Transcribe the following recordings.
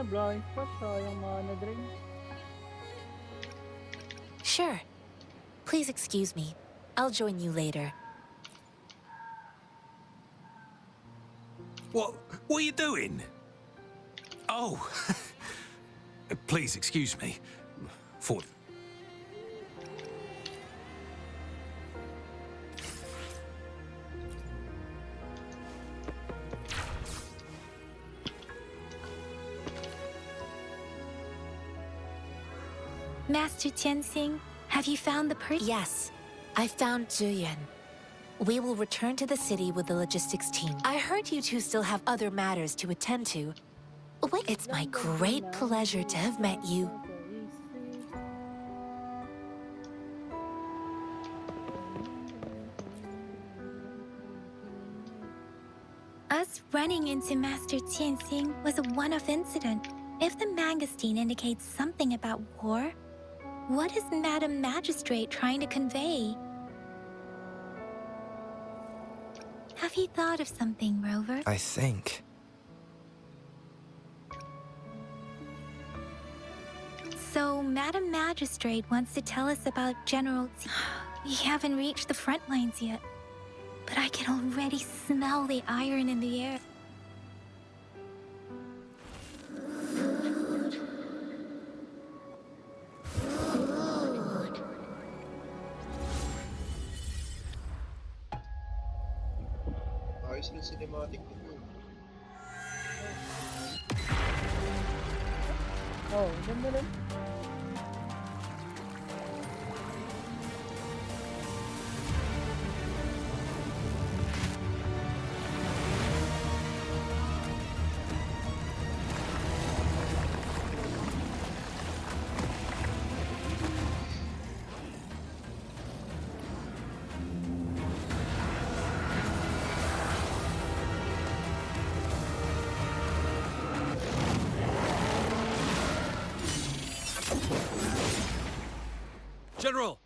blind spot, sayang mana drain. Sure. Please excuse me. I'll join you later. What are you doing? Oh, please excuse me. For Master Tianxing, have you found the person? Yes, I found Zhiyuan. We will return to the city with the logistics team. I heard you two still have other matters to attend to. Wait, it's my great pleasure to have met you. Us running into Master Tianxing was a one-off incident. If the mangosteen indicates something about war, what is Madam Magistrate trying to convey? Have you thought of something, Rover? I think. So, Madam Magistrate wants to tell us about General T. We haven't reached the front lines yet, but I can already smell the iron in the air. Ayos ng cinematic nito. Oh, ganda rin. General!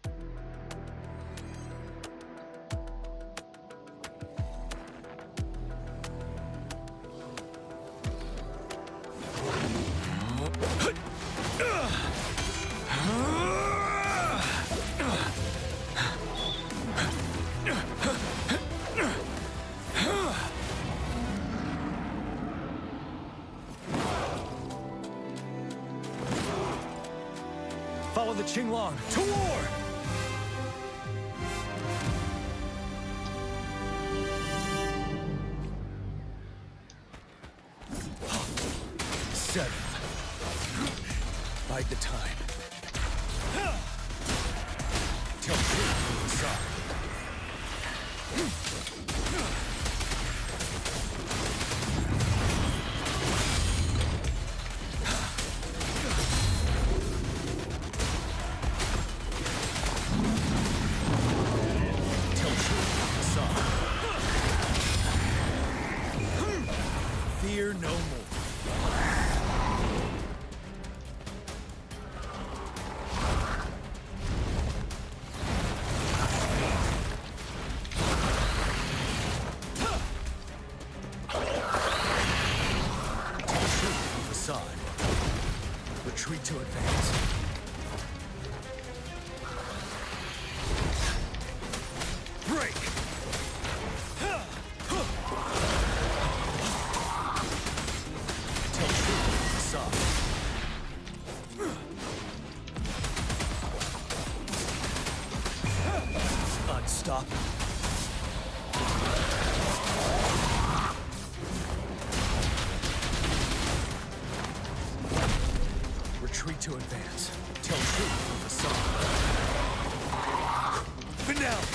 Follow the Qinglong to war! Seven. Bide the time. Tell truth inside. Fear no more. Facade. Retreat to advance. Break! Unstoppable. Retreat to advance. Tell truth from the sun. Finale!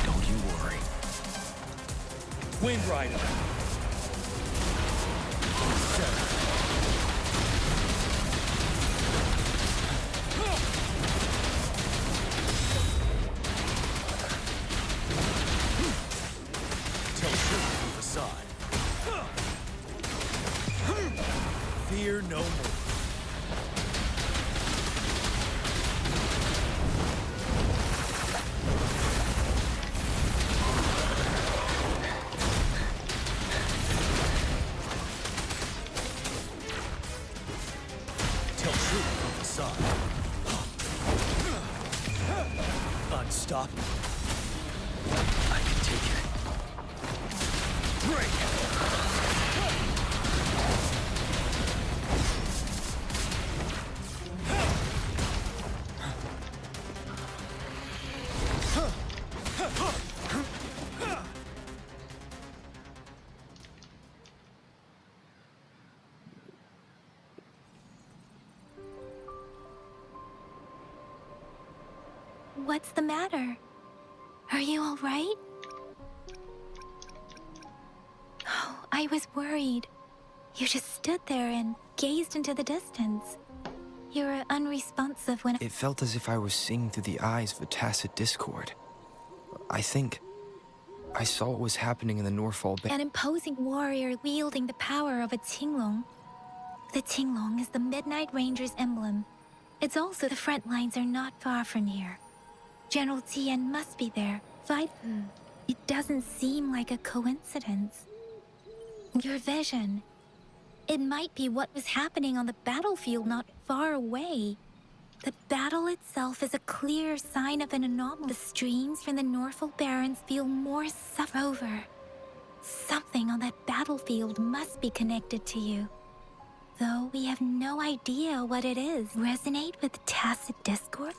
Don't you worry. Wind Rider. Seven. Tell truth from the side. Fear no more. Tell truth from the side. Unstoppable. I can take it. Break! What's the matter? Are you all right? Oh, I was worried. You just stood there and gazed into the distance. You were unresponsive when It felt as if I was seeing through the eyes of a tacit discord. I think I saw what was happening in the Norfall Bay. an imposing warrior wielding the power of a Tinglong. The Tinglong is the Midnight Ranger's emblem. It's also the front lines are not far from here. General Tien must be there. Fight. It doesn't seem like a coincidence. Your vision. It might be what was happening on the battlefield not far away. The battle itself is a clear sign of an anomaly. The streams from the Norfall Barrens feel more over. Something on that battlefield must be connected to you. Though we have no idea what it is. Resonate with tacit discord?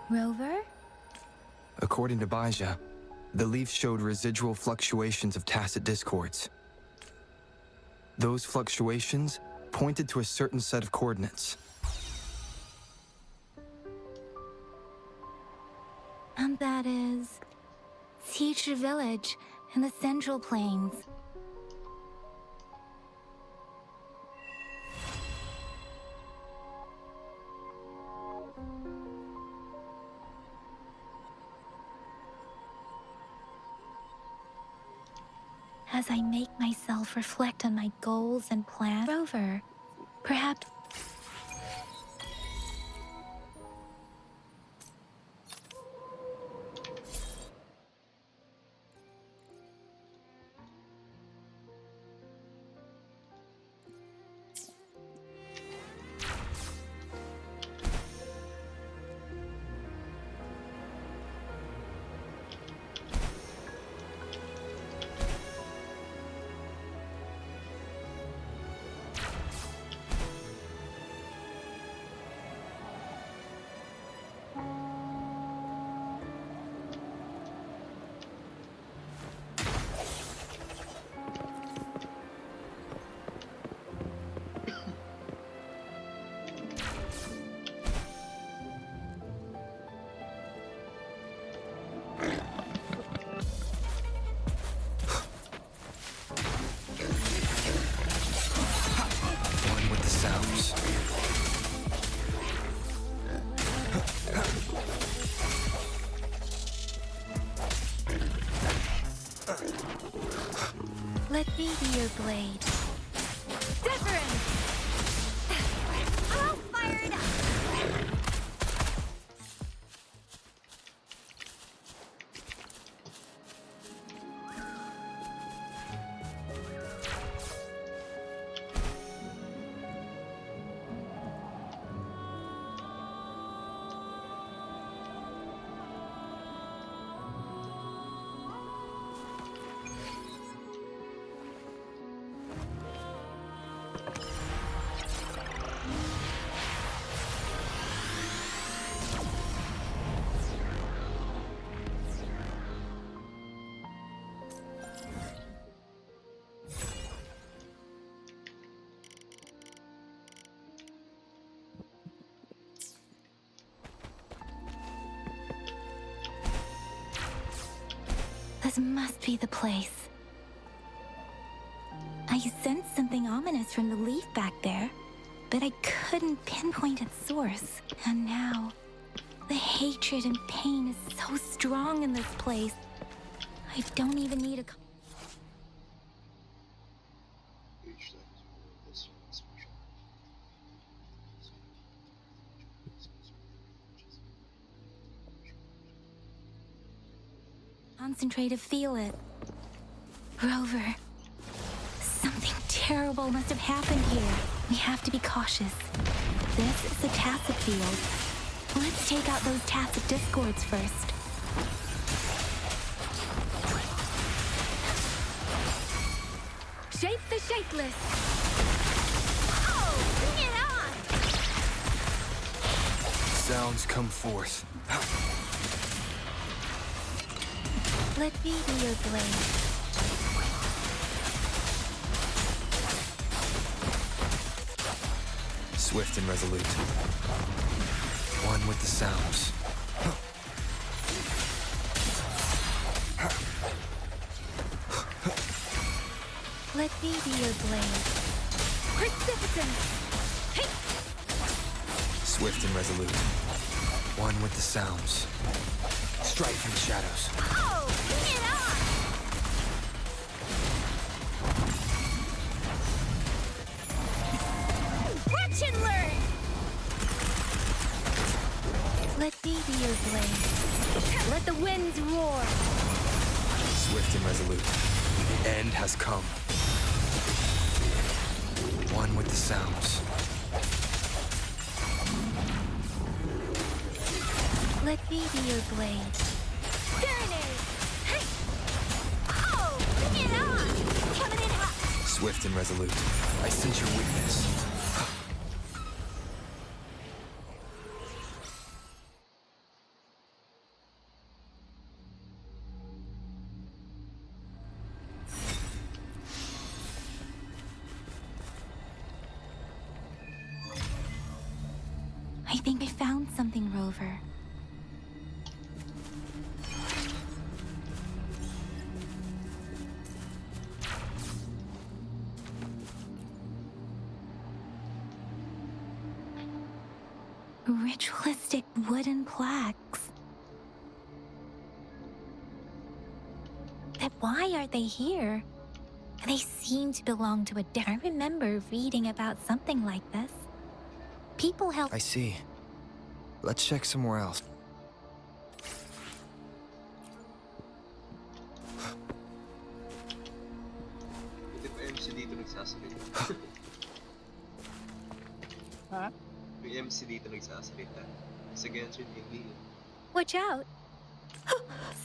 Rover? According to Baija, the leaf showed residual fluctuations of tacit discords. Those fluctuations pointed to a certain set of coordinates. And that is... Teacher Village in the Central Plains. As I make myself reflect on my goals and plans, Rover, perhaps... One with the sounds. Let me be your blade. Different! All fired up! This must be the place. I sensed something ominous from the leaf back there, but I couldn't pinpoint its source. And now, the hatred and pain is so strong in this place. I don't even need a... Concentrate to feel it. Rover, something terrible must have happened here. We have to be cautious. This is a tacit field. Let's take out those tacit discords first. Shape the shapeless! Oh, bring it on! Sounds come forth. Let me be your blade. Swift and resolute. One with the sounds. Let me be your blade. Precipitance! Hey! Swift and resolute. One with the sounds. Strike from the shadows. Oh, bring it on! Watch and learn! Let me be your blade. Let the winds roar. Swift and resolute. The end has come. One with the sounds. Let me be your blade. Serenade! Hey! Oh, bring it on! Coming in hot! Swift and resolute. I sense your weakness. I think I found something, Rover. Ritualistic wooden plaques. But why are they here? They seem to belong to a I remember reading about something like this. People help. I see. Let's check somewhere else. Buti pa MC dito nagsasalita. Ha? Yung MC dito nagsasalita. Sa Genshin, hindi. Watch out!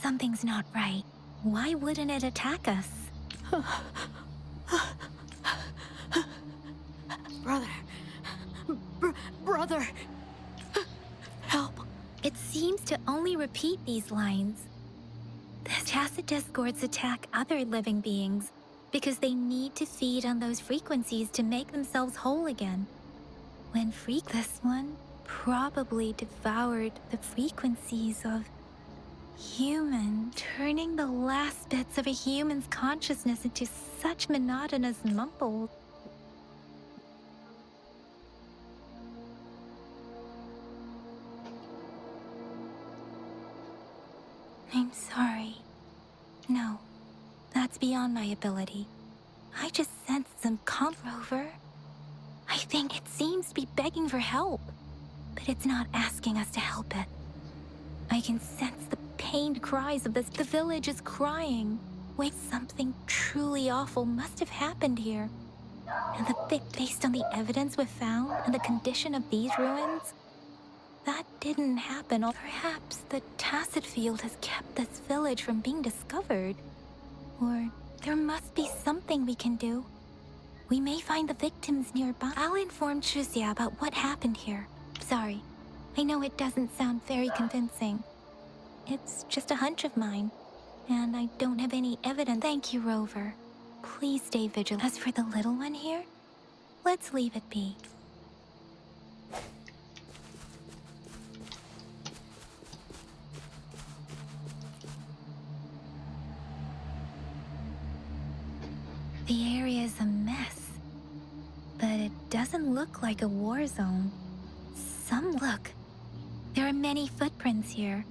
Something's not right. Why wouldn't it attack us? Brother! Help! It seems to only repeat these lines. The tacit discords attack other living beings because they need to feed on those frequencies to make themselves whole again. When this one probably devoured the frequencies of human, turning the last bits of a human's consciousness into such monotonous mumble. I'm sorry. No, that's beyond my ability. I just sensed some Rover. I think it seems to be begging for help, but it's not asking us to help it. I can sense the pained cries of this. The village is crying. Wait, something truly awful must have happened here. And based on the evidence we've found and the condition of these ruins, that didn't happen. Or perhaps the tacit field has kept this village from being discovered. Or there must be something we can do. We may find the victims nearby. I'll inform Chuzia about what happened here. Sorry, I know it doesn't sound very convincing. It's just a hunch of mine, and I don't have any evidence. Thank you, Rover. Please stay vigilant. As for the little one here, let's leave it be. The area is a mess, but it doesn't look like a war zone. Look, there are many footprints here.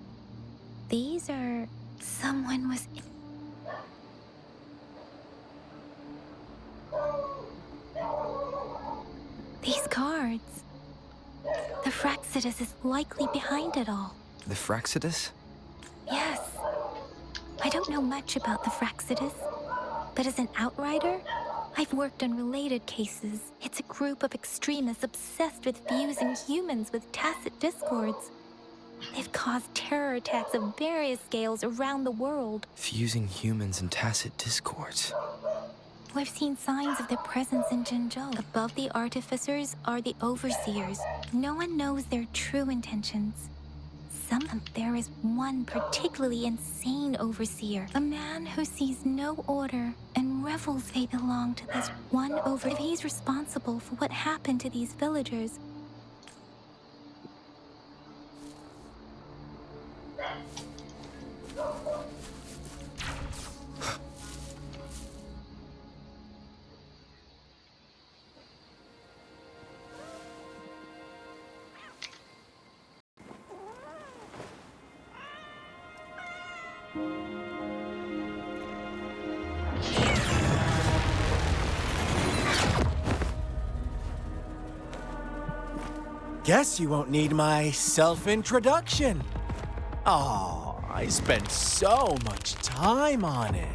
These are... someone was... These cards. The Fraxidus is likely behind it all. The Fraxidus? Yes. I don't know much about the Fraxidus, but as an outrider, I've worked on related cases. It's a group of extremists obsessed with fusing humans with tacit discords. They've caused terror attacks of various scales around the world. Fusing humans and tacit discords. We've seen signs of their presence in Jinzhou. Above the artificers are the overseers. No one knows their true intentions. There is one particularly insane overseer. A man who sees no order and revels they belong to this one If he's responsible for what happened to these villagers, Guess you won't need my self-introduction. Oh, I spent so much time on it.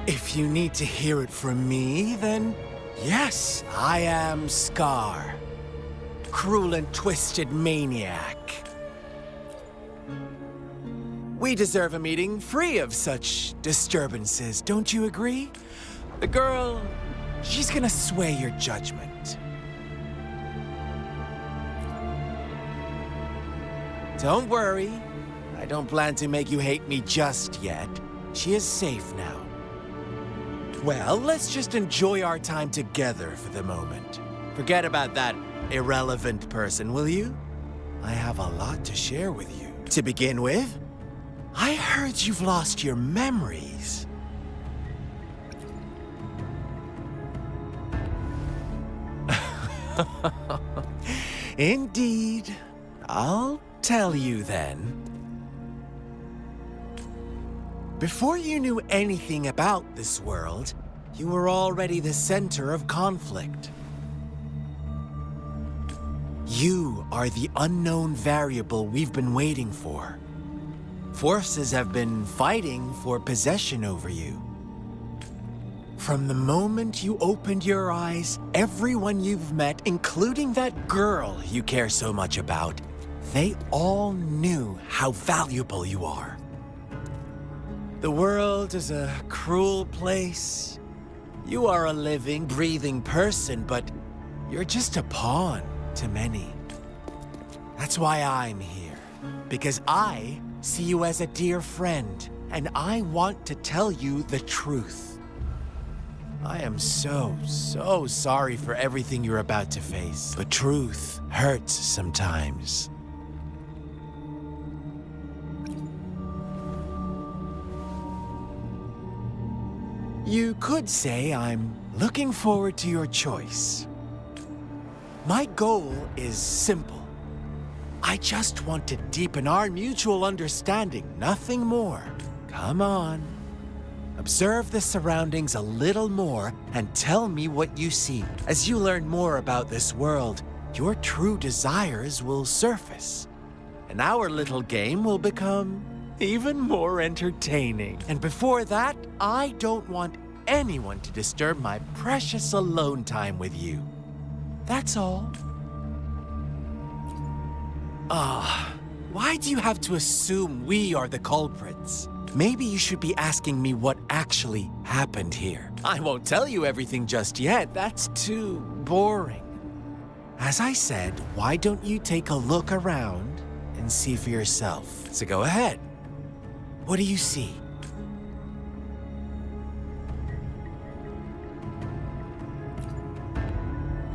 If you need to hear it from me, then yes, I am Scar. Cruel and twisted maniac. We deserve a meeting free of such disturbances, don't you agree? The girl, she's gonna sway your judgment. Don't worry, I don't plan to make you hate me just yet. She is safe now. Well, let's just enjoy our time together for the moment. Forget about that irrelevant person, will you? I have a lot to share with you. To begin with, I heard you've lost your memories. Indeed. I'll tell you then. Before you knew anything about this world, you were already the center of conflict. You are the unknown variable we've been waiting for. Forces have been fighting for possession over you. From the moment you opened your eyes, everyone you've met, including that girl you care so much about, they all knew how valuable you are. The world is a cruel place. You are a living, breathing person, but you're just a pawn to many. That's why I'm here. Because I see you as a dear friend, and I want to tell you the truth. I am so sorry for everything you're about to face. But truth hurts sometimes. You could say I'm looking forward to your choice. My goal is simple. I just want to deepen our mutual understanding, nothing more. Come on. Observe the surroundings a little more and tell me what you see. As you learn more about this world, your true desires will surface. And our little game will become even more entertaining. And before that, I don't want anyone to disturb my precious alone time with you. That's all. Why do you have to assume we are the culprits? Maybe you should be asking me what actually happened here. I won't tell you everything just yet. That's too boring. As I said, why don't you take a look around and see for yourself? So go ahead. What do you see?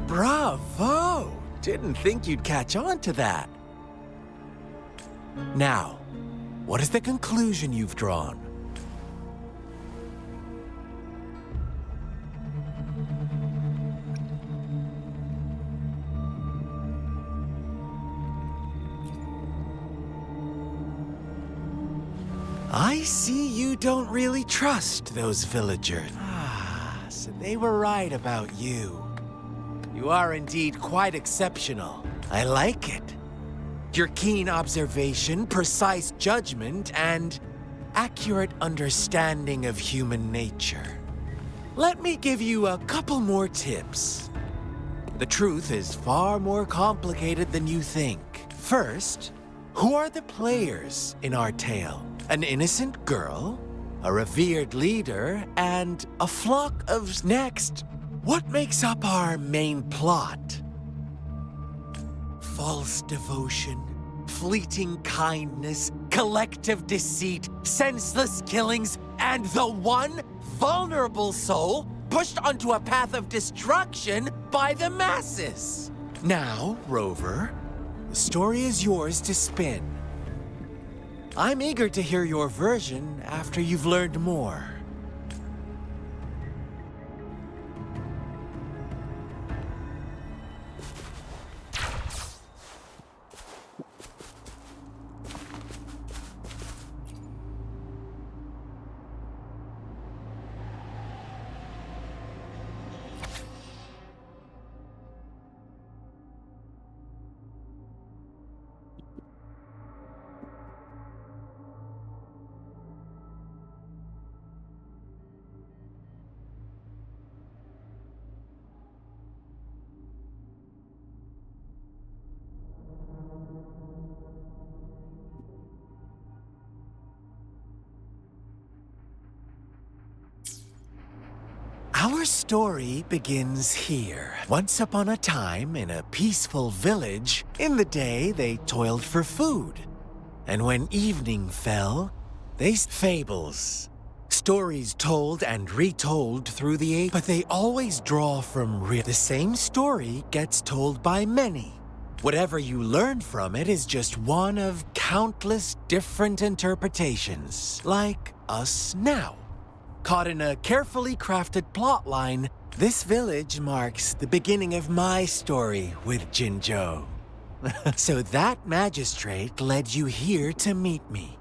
Bravo! Didn't think you'd catch on to that. Now, what is the conclusion you've drawn? I see you don't really trust those villagers. Ah, so they were right about you. You are indeed quite exceptional. I like it. Your keen observation, precise judgment, and accurate understanding of human nature. Let me give you a couple more tips. The truth is far more complicated than you think. First, who are the players in our tale? An innocent girl, a revered leader, and a flock of... Next, what makes up our main plot? False devotion, fleeting kindness, collective deceit, senseless killings, and the one vulnerable soul pushed onto a path of destruction by the masses. Now, Rover, the story is yours to spin. I'm eager to hear your version after you've learned more. Our story begins here. Once upon a time, in a peaceful village, in the day they toiled for food. And when evening fell, fables. Stories told and retold through the ages, but they always draw from the same story gets told by many. Whatever you learn from it is just one of countless different interpretations, like us now. Caught in a carefully crafted plotline, this village marks the beginning of my story with Jinzhou. So that magistrate led you here to meet me.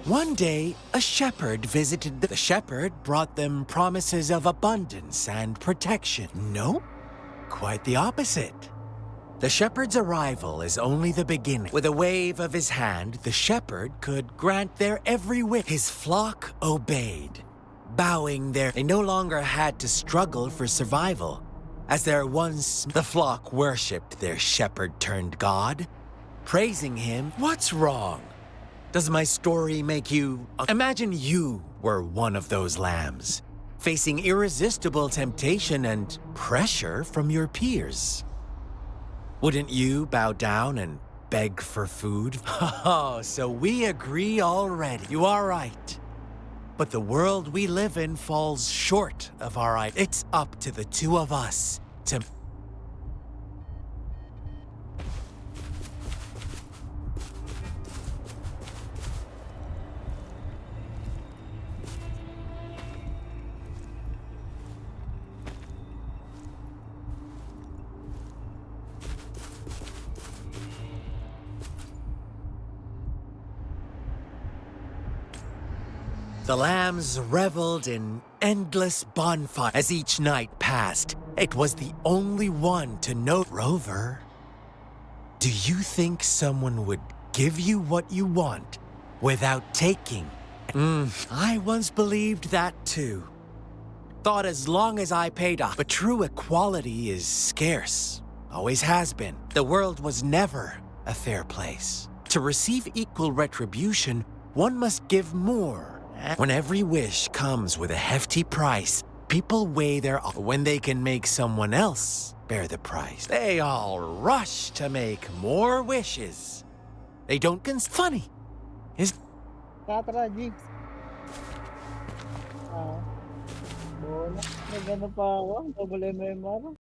One day, a shepherd visited the shepherd brought them promises of abundance and protection. No, quite the opposite. The shepherd's arrival is only the beginning. With a wave of his hand, the shepherd could grant their every wish. His flock obeyed, bowing their... They no longer had to struggle for survival, as there once the flock worshipped their shepherd-turned-god, praising him. What's wrong? Does my story make you... Imagine you were one of those lambs, facing irresistible temptation and pressure from your peers. Wouldn't you bow down and beg for food? Oh, so we agree already. You are right. But the world we live in falls short of our ideals. It's up to the two of us to... The lambs reveled in endless bonfire. As each night passed, it was the only one to know. Rover, do you think someone would give you what you want without taking? I once believed that too. Thought as long as I paid off. But true equality is scarce. Always has been. The world was never a fair place. To receive equal retribution, one must give more. When every wish comes with a hefty price, people weigh their when they can make someone else bear the price. They all rush to make more wishes. They don't funny. Is Tara, G. Ah. Bola. May gano'n pa ako. Double MMR.